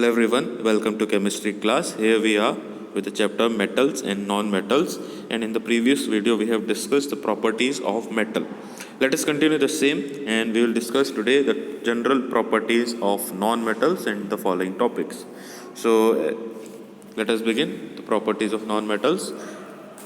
Hello everyone, welcome to chemistry class. Here we are with the chapter metals and non-metals, and in the previous video we have discussed the properties of metal. Let us continue the same and we will discuss today the general properties of non-metals and the following topics. So let us begin the properties of non-metals.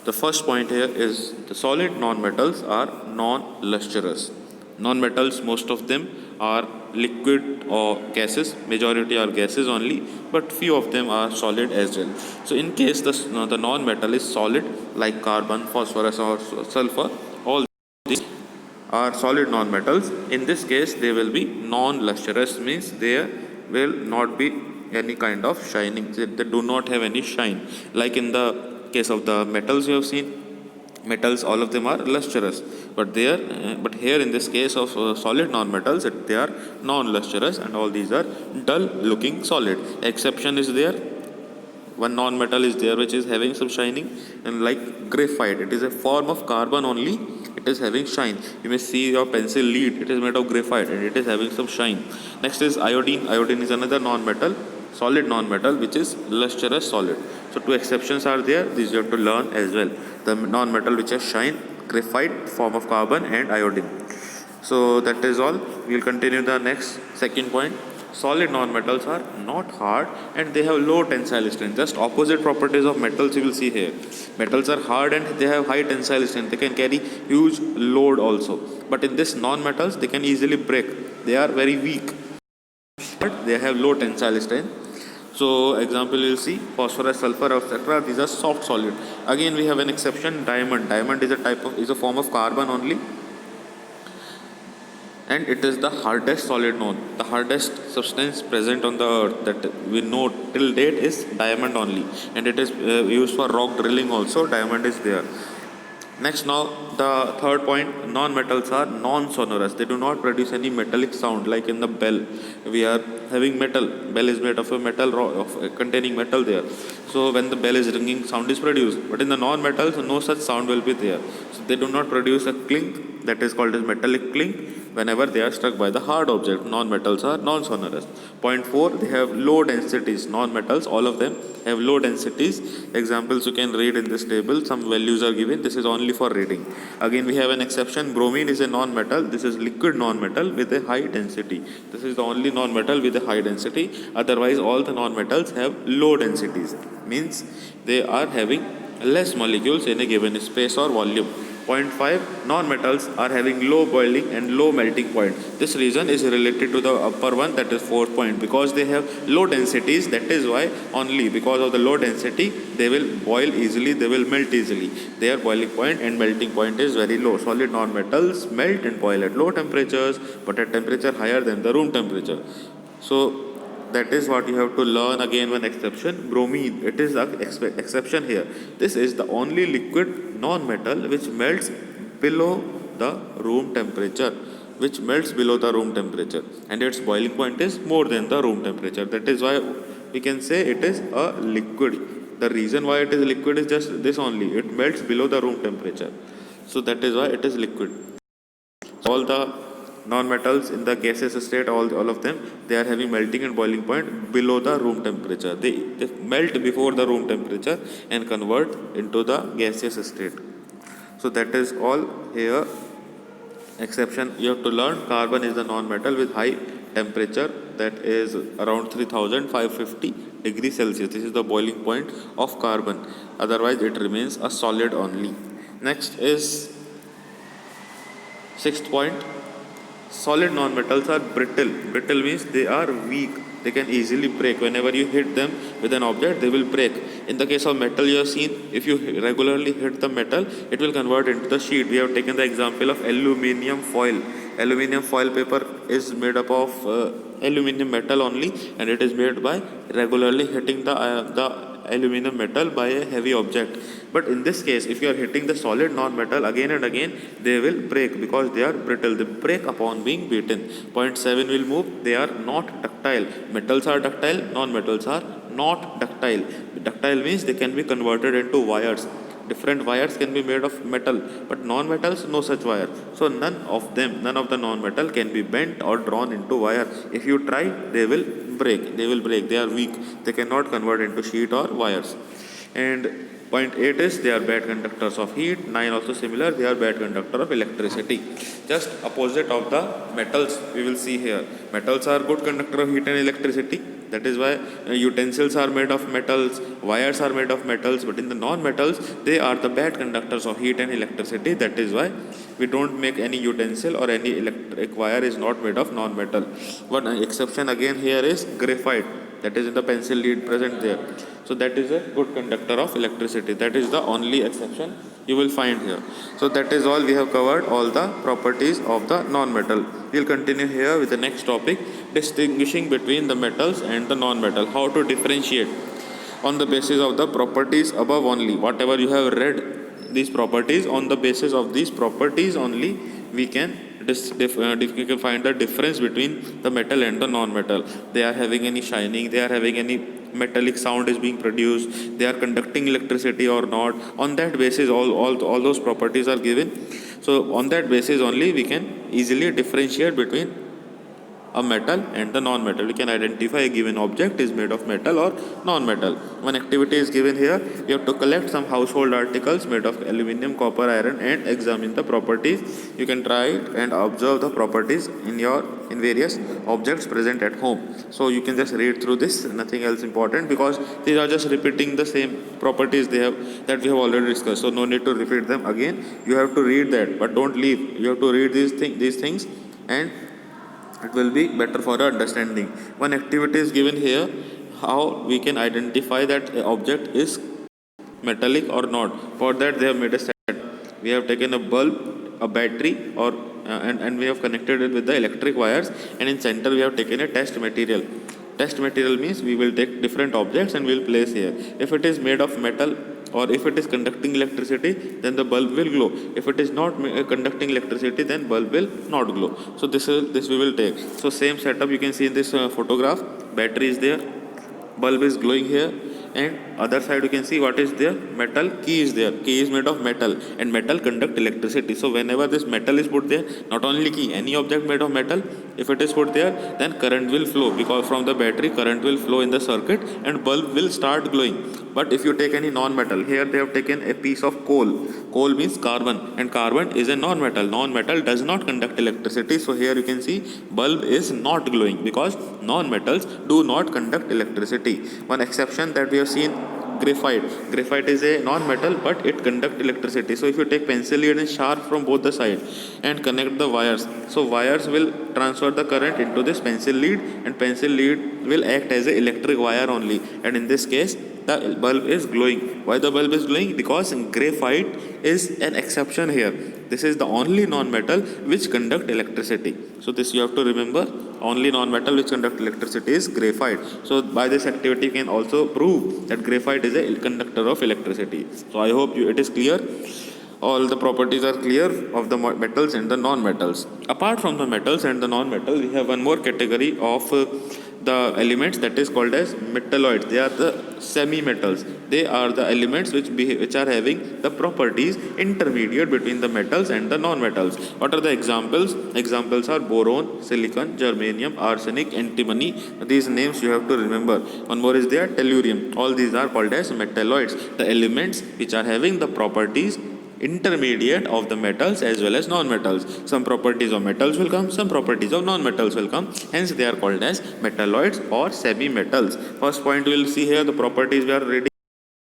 The first point here is the solid non-metals are non-lustrous. Non-metals, most of them are liquid or gases, majority are gases only, but few of them are solid as well. So in case the non-metal is solid like carbon, phosphorus or sulfur, all these are solid non-metals. In this case they will be non-lustrous, means there will not be any kind of shining. They do not have any shine. Like in the case of the metals you have seen, metals all of them are lustrous, but here in this case of solid non-metals they are non-lustrous and all these are dull looking solid. Exception is there, one non-metal is there which is having some shining, and like graphite, it is a form of carbon only, it is having shine. You may see your pencil lead, it is made of graphite and it is having some shine. Next is iodine. Iodine is another non-metal, solid non-metal which is lustrous solid. So two exceptions are there, these you have to learn as well. The non-metal which has shine, graphite form of carbon and iodine. So that is all. We will continue the next second point. Solid non-metals are not hard and they have low tensile strength. Just opposite properties of metals you will see here. Metals are hard and they have high tensile strength. They can carry huge load also. But in this non-metals they can easily break. They are very weak, but they have low tensile strength. So example you will see phosphorus, sulfur, etc. These are soft solid. Again we have an exception, diamond. Diamond is a form of carbon only, and it is the hardest solid known. The hardest substance present on the earth that we know till date is diamond only, and it is used for rock drilling also. Diamond is there. Next, now the third point, non-metals are non-sonorous. They do not produce any metallic sound like in the bell. We are having metal. Bell is made of a metal containing metal there. So when the bell is ringing, sound is produced. But in the non-metals, no such sound will be there. So they do not produce a clink, that is called as metallic clink, whenever they are struck by the hard object. Non-metals are non-sonorous. Point 4, they have low densities. Non-metals, all of them have low densities. Examples you can read in this table. Some values are given. This is only for reading. Again we have an exception. Bromine is a non-metal. This is liquid non-metal with a high density. This is the only non-metal with a high density. Otherwise all the non-metals have low densities. Means they are having less molecules in a given space or volume. Point 5, non-metals are having low boiling and low melting point. This reason is related to the upper one, that is fourth point, because they have low densities. That is why only because of the low density they will boil easily, they will melt easily. Their boiling point and melting point is very low. Solid non-metals melt and boil at low temperatures but at temperature higher than the room temperature. So that is what you have to learn. Again one exception, bromine, it is the exception here. This is the only liquid non-metal which melts below the room temperature, and its boiling point is more than the room temperature. That is why we can say it is a liquid. The reason why it is liquid is just this only, it melts below the room temperature. So that is why it is liquid. All the non-metals in the gaseous state, all of them, they are having melting and boiling point below the room temperature. They melt before the room temperature and convert into the gaseous state. So that is all here. Exception you have to learn, carbon is the non-metal with high temperature, that is around 3550 degrees Celsius. This is the boiling point of carbon. Otherwise it remains a solid only. Next is sixth point, solid non-metals are brittle. Brittle means they are weak. They can easily break. Whenever you hit them with an object, they will break. In the case of metal, you have seen, if you regularly hit the metal, it will convert into the sheet. We have taken the example of aluminium foil. Aluminium foil paper is made up of aluminium metal only, and it is made by regularly hitting the aluminum metal by a heavy object. But in this case, if you are hitting the solid non-metal again and again, they will break because they are brittle. They break upon being beaten. Point 7 will move. They are not ductile. Metals are ductile, non-metals are not ductile. Ductile means they can be converted into wires. Different wires can be made of metal, but non-metals, no such wire. So none of the non-metal can be bent or drawn into wire. If you try, they will break. They are weak. They cannot convert into sheet or wires. And point 8 is they are bad conductors of heat. 9 also similar, they are bad conductor of electricity. Just opposite of the metals we will see here. Metals are good conductor of heat and electricity. That is why utensils are made of metals, wires are made of metals, but in the non-metals, they are the bad conductors of heat and electricity. That is why we don't make any utensil or any electric wire is not made of non-metal. One exception again here is graphite, that is in the pencil lead present there. So that is a good conductor of electricity. That is the only exception you will find here. So that is all. We have covered all the properties of the non-metal. We will continue here with the next topic, distinguishing between the metals and the non-metal. How to differentiate on the basis of the properties above only. Whatever you have read, these properties, on the basis of these properties only, we can find the difference between the metal and the non-metal. They are having any shining, they are having any metallic sound is being produced, they are conducting electricity or not. On that basis, all those properties are given. So on that basis only, we can easily differentiate between a metal and the non-metal. We can identify a given object is made of metal or non-metal. One activity is given here. You have to collect some household articles made of aluminum, copper, iron and examine the properties. You can try it and observe the properties in various objects present at home. So you can just read through this, nothing else important, because these are just repeating the same properties that we have already discussed. So no need to repeat them again. You have to read that, but don't leave. You have to read these things and it will be better for our understanding. One activity is given here, how we can identify that an object is metallic or not. For that they have made a set. We have taken a bulb, a battery and we have connected it with the electric wires, and in center we have taken a test material. Test material means we will take different objects and we will place here. If it is made of metal or if it is conducting electricity, then the bulb will glow. If it is not conducting electricity, then bulb will not glow. So this we will take. So same setup you can see in this photograph. Battery is there, bulb is glowing here, and other side you can see what is there, metal key is there. Key is made of metal and metal conduct electricity. So whenever this metal is put there, not only key, any object made of metal, if it is put there, then current will flow, because from the battery current will flow in the circuit and bulb will start glowing. But if you take any non-metal, here they have taken a piece of coal. Coal means carbon, and carbon is a non-metal. Non-metal does not conduct electricity. So here you can see bulb is not glowing because non-metals do not conduct electricity. One exception that we have seen, graphite. Graphite is a non-metal but it conducts electricity. So if you take pencil lead and sharp from both the sides and connect the wires, so wires will transfer the current into this pencil lead, and pencil lead will act as an electric wire only, and in this case the bulb is glowing. Why the bulb is glowing? Because graphite is an exception here. This is the only non-metal which conduct electricity. So this you have to remember, only non-metal which conduct electricity is graphite. So by this activity you can also prove that graphite is a conductor of electricity. So I hope it is clear. All the properties are clear of the metals and the non-metals. Apart from the metals and the non-metals, we have one more category of the elements that is called as metalloids. They are the semi-metals. They are the elements which are having the properties intermediate between the metals and the non-metals. What are the examples? Examples are boron, silicon, germanium, arsenic, antimony. These names you have to remember. One more is there, tellurium. All these are called as metalloids. The elements which are having the properties intermediate of the metals as well as non-metals. Some properties of metals will come, some properties of non-metals will come. Hence they are called as metalloids or semi-metals. First point we will see here, the properties we are reading.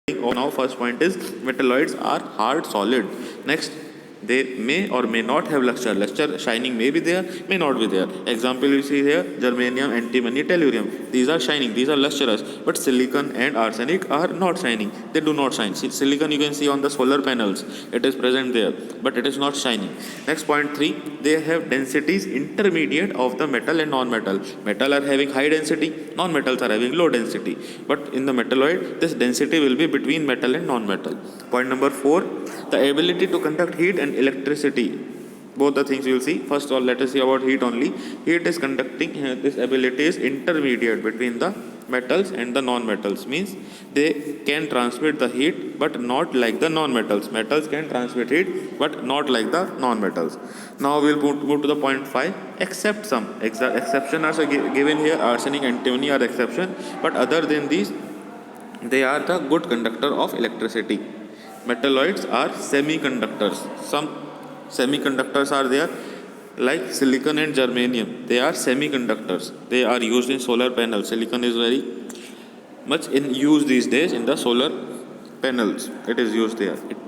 Now first point is metalloids are hard solid. Next, they may or may not have luster. Luster, shining may be there, may not be there. Example you see here, germanium, antimony, tellurium. These are shining, these are lustrous. But silicon and arsenic are not shining. They do not shine. Silicon you can see on the solar panels. It is present there, but it is not shining. Next point 3, they have densities intermediate of the metal and non-metal. Metal are having high density, non-metals are having low density. But in the metalloid, this density will be between metal and non-metal. Point number 4, the ability to conduct heat and electricity. Both the things you will see. First of all, let us see about heat only. Heat is conducting, this ability is intermediate between the metals and the non-metals. Means they can transmit the heat but not like the non-metals. Metals can transmit heat but not like the non-metals. Now we'll move to the point 5. Except some exception are given here. Arsenic, antimony are exception, but other than these they are the good conductor of electricity. Metalloids are semiconductors. Some semiconductors are there like silicon and germanium. They are semiconductors. They are used in solar panels. Silicon is very much in use these days in the solar panels. It is used there. It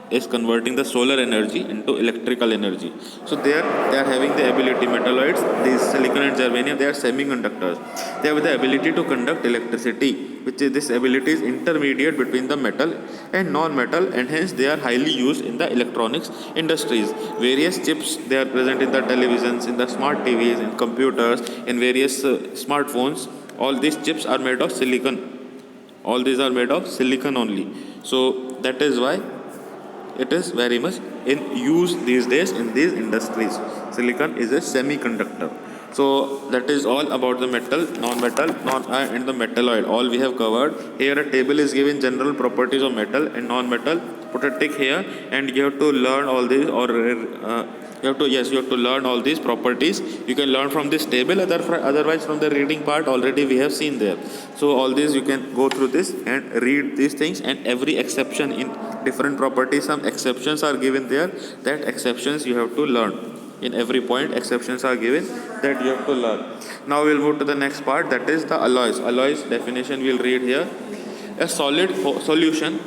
is converting the solar energy into electrical energy. So they are having the ability, metalloids, these silicon and germanium, they are semiconductors. They have the ability to conduct electricity, which is this ability is intermediate between the metal and non-metal, and hence they are highly used in the electronics industries. Various chips, they are present in the televisions, in the smart TVs, in computers, in various smartphones. All these chips are made of silicon. All these are made of silicon only. So that is why it is very much in use these days in these industries. Silicon is a semiconductor. So that is all about the metal, non-metal, and the metalloid. All we have covered. Here a table is given general properties of metal and non-metal. Put a tick here, and you have to learn all these, or you have to learn all these properties. You can learn from this table. Otherwise, from the reading part, already we have seen there. So all these you can go through this and read these things, and every exception in different properties, some exceptions are given there. That exceptions you have to learn. In every point, exceptions are given that you have to learn. Now we'll move to the next part, that is the alloys. Alloys definition we'll read here. A solid solution,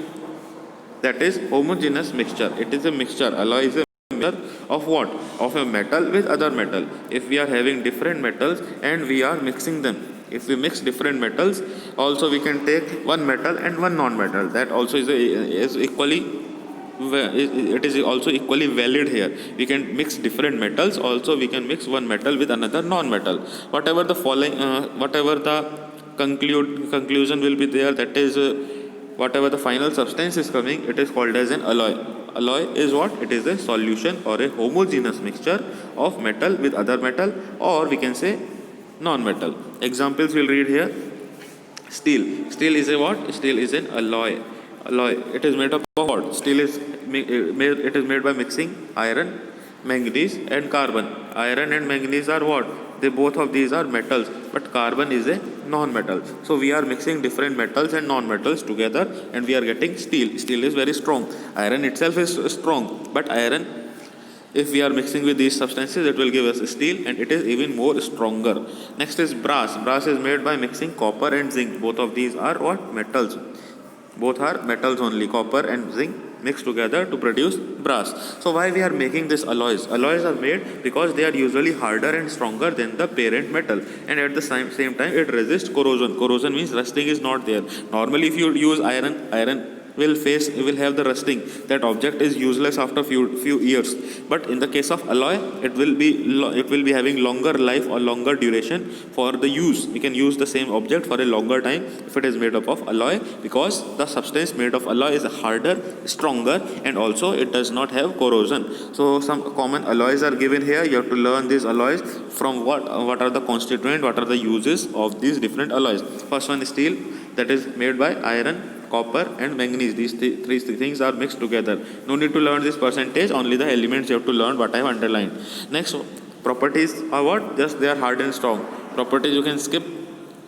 that is homogeneous mixture. It is a mixture. Alloy is a mixture of what? Of a metal with other metal. If we are having different metals and we are mixing them, if we mix different metals, also we can take one metal and one non-metal. That also is equally, it is also equally valid here. We can mix different metals. Also we can mix one metal with another non-metal. Whatever the following, whatever the conclusion will be there, that is whatever the final substance is coming, it is called as an alloy. Alloy is what? It is a solution or a homogeneous mixture of metal with other metal, or we can say non-metal. Examples we'll read here. Steel. Steel is a what? Steel is an alloy. Alloy. It is made up of what? Steel is it is made by mixing iron, manganese and carbon. Iron and manganese are what? They both of these are metals, but carbon is a non-metal. So we are mixing different metals and non-metals together, and we are getting steel. Steel is very strong. Iron itself is strong, but iron, if we are mixing with these substances, it will give us steel, and it is even more stronger. Next is brass. Brass is made by mixing copper and zinc. Both of these are what? Metals. Both are metals only. Copper and zinc mixed together to produce brass. So why we are making this alloys? Alloys are made because they are usually harder and stronger than the parent metal, and at the same time it resists corrosion. Corrosion means rusting is not there. Normally if you use iron will have the rusting. That object is useless after few years. But in the case of alloy, it will be having longer life or longer duration for the use. We can use the same object for a longer time if it is made up of alloy, because the substance made of alloy is harder, stronger, and also it does not have corrosion. So some common alloys are given here. You have to learn these alloys from what are the constituent, what are the uses of these different alloys. First one is steel, that is made by iron, copper and manganese. These three things are mixed together. No need to learn this percentage, only the elements you have to learn what I have underlined. Next, properties are what? Just they are hard and strong. Properties you can skip.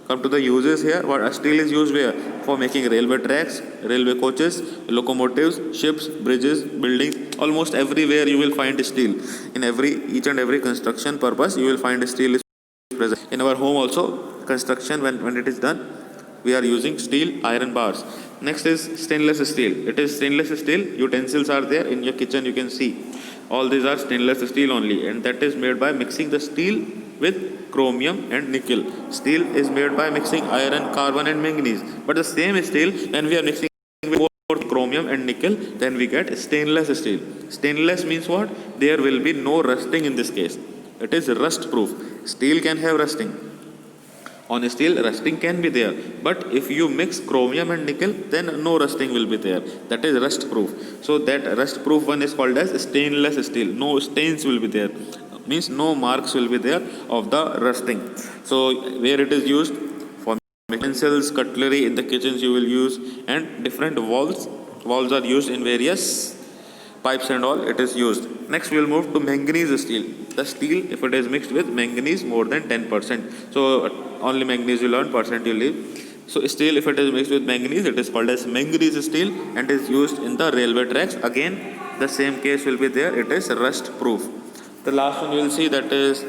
Come to the uses here. What steel is used where? For making railway tracks, railway coaches, locomotives, ships, bridges, buildings. Almost everywhere you will find steel. In each and every construction purpose, you will find steel is present. In our home also, construction when it is done, we are using steel iron bars. Next is stainless steel. It is stainless steel. Utensils are there in your kitchen. You can see all these are stainless steel only, and that is made by mixing the steel with chromium and nickel. Steel is made by mixing iron, carbon and manganese. But the same steel, when we are mixing with both chromium and nickel, then we get stainless steel. Stainless means what? There will be no rusting in this case. It is rust proof. Steel can have rusting. On steel, rusting can be there, but if you mix chromium and nickel, then no rusting will be there. That is rust proof. So that rust proof one is called as stainless steel. No stains will be there. Means no marks will be there of the rusting. So where it is used? For utensils, cutlery in the kitchens you will use, and different valves. Valves are used in various pipes and all, it is used. Next we will move to manganese steel. The steel, if it is mixed with manganese more than 10%, so only manganese you learn, percent you leave. So steel, if it is mixed with manganese, it is called as manganese steel and is used in the railway tracks. Again, the same case will be there, it is rust proof. The last one you will see, that is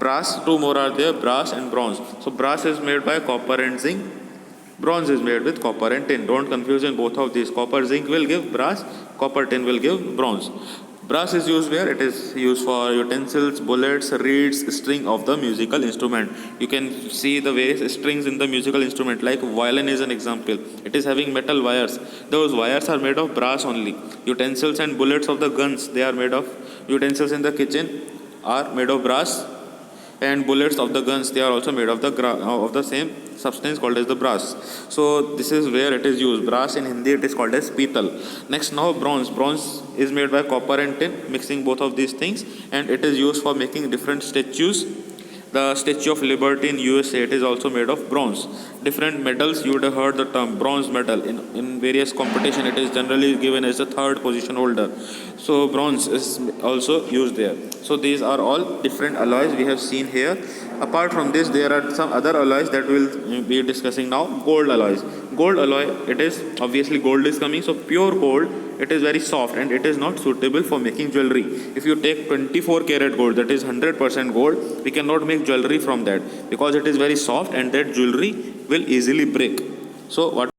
brass. Two more are there, brass and bronze. So brass is made by copper and zinc. Bronze is made with copper and tin. Don't confuse in both of these. Copper zinc will give brass, copper tin will give bronze. Brass is used where? It is used for utensils, bullets, reeds, string of the musical instrument. You can see the various strings in the musical instrument, like violin is an example. It is having metal wires. Those wires are made of brass only. Utensils and bullets of the guns, they are made of, utensils in the kitchen are made of brass, and bullets of the guns, they are also made of the same substance called as the brass. So this is where it is used. Brass in Hindi, it is called as pital. Next, now bronze. Bronze is made by copper and tin, mixing both of these things, and it is used for making different statues. The Statue of Liberty in USA, it is also made of bronze. Different medals, you would have heard the term bronze medal. In various competition, it is generally given as the third position holder. So bronze is also used there. So these are all different alloys we have seen here. Apart from this, there are some other alloys that we will be discussing now. Gold alloys. Gold alloy, it is obviously gold is coming. So pure gold, it is very soft and it is not suitable for making jewelry. If you take 24 karat gold, that is 100% gold, we cannot make jewelry from that because it is very soft and that jewelry will easily break. So what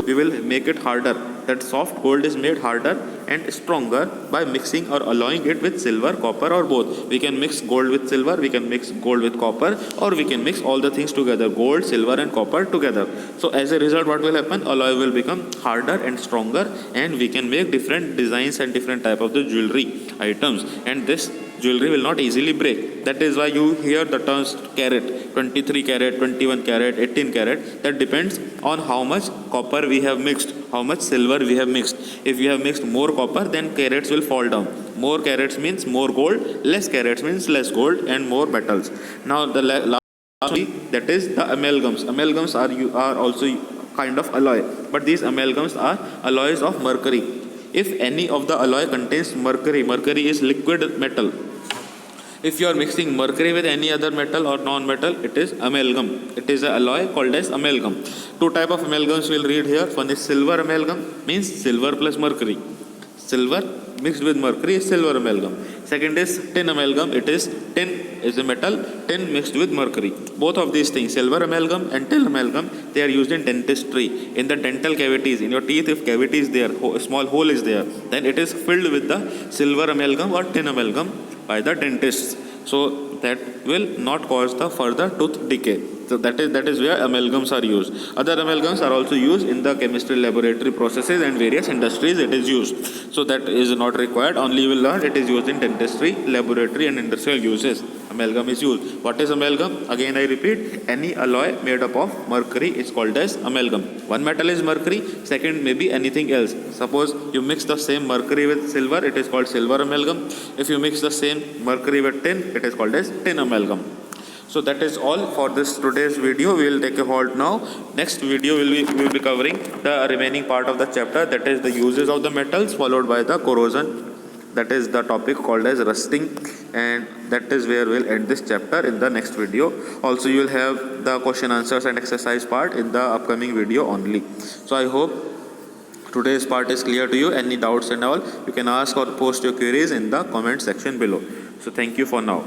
we will make it harder. That soft gold is made harder and stronger by mixing or alloying it with silver, copper, or both. We can mix gold with silver, we can mix gold with copper, or we can mix all the things together, gold, silver and copper together. So as a result, what will happen? Alloy will become harder and stronger, and we can make different designs and different type of the jewelry items, and this jewelry will not easily break. That is why you hear the terms carat, 23 carat, 21 carat, 18 carat. That depends on how much copper we have mixed, how much silver we have mixed. If we have mixed more copper, then carats will fall down. More carats means more gold, less carats means less gold and more metals. Now the last, that is the amalgams. Amalgams are also kind of alloy, but these amalgams are alloys of mercury. If any of the alloy contains mercury, mercury is liquid metal. If you are mixing mercury with any other metal or non-metal, it is amalgam. It is an alloy called as amalgam. Two type of amalgams we'll read here. One is silver amalgam, means silver plus mercury. Silver mixed with mercury is silver amalgam. Second is tin amalgam. It is tin is a metal, tin mixed with mercury. Both of these things, silver amalgam and tin amalgam, they are used in dentistry. In the dental cavities, in your teeth, if cavity is there, a small hole is there, then it is filled with the silver amalgam or tin amalgam by the dentists. So that will not cause the further tooth decay. So that is where amalgams are used. Other amalgams are also used in the chemistry laboratory processes and various industries it is used. So that is not required. Only you will learn it is used in dentistry, laboratory and industrial uses. Amalgam is used. What is amalgam? Again I repeat, any alloy made up of mercury is called as amalgam. One metal is mercury, second may be anything else. Suppose you mix the same mercury with silver, it is called silver amalgam. If you mix the same mercury with tin, it is called as tin amalgam. So that is all for this today's video. We will take a halt now. Next video we will be covering the remaining part of the chapter, that is the uses of the metals, followed by the corrosion. That is the topic called as rusting, and that is where we'll end this chapter in the next video. Also you will have the question answers and exercise part in the upcoming video only. So I hope today's part is clear to you. Any doubts and all, you can ask or post your queries in the comment section below. So thank you for now.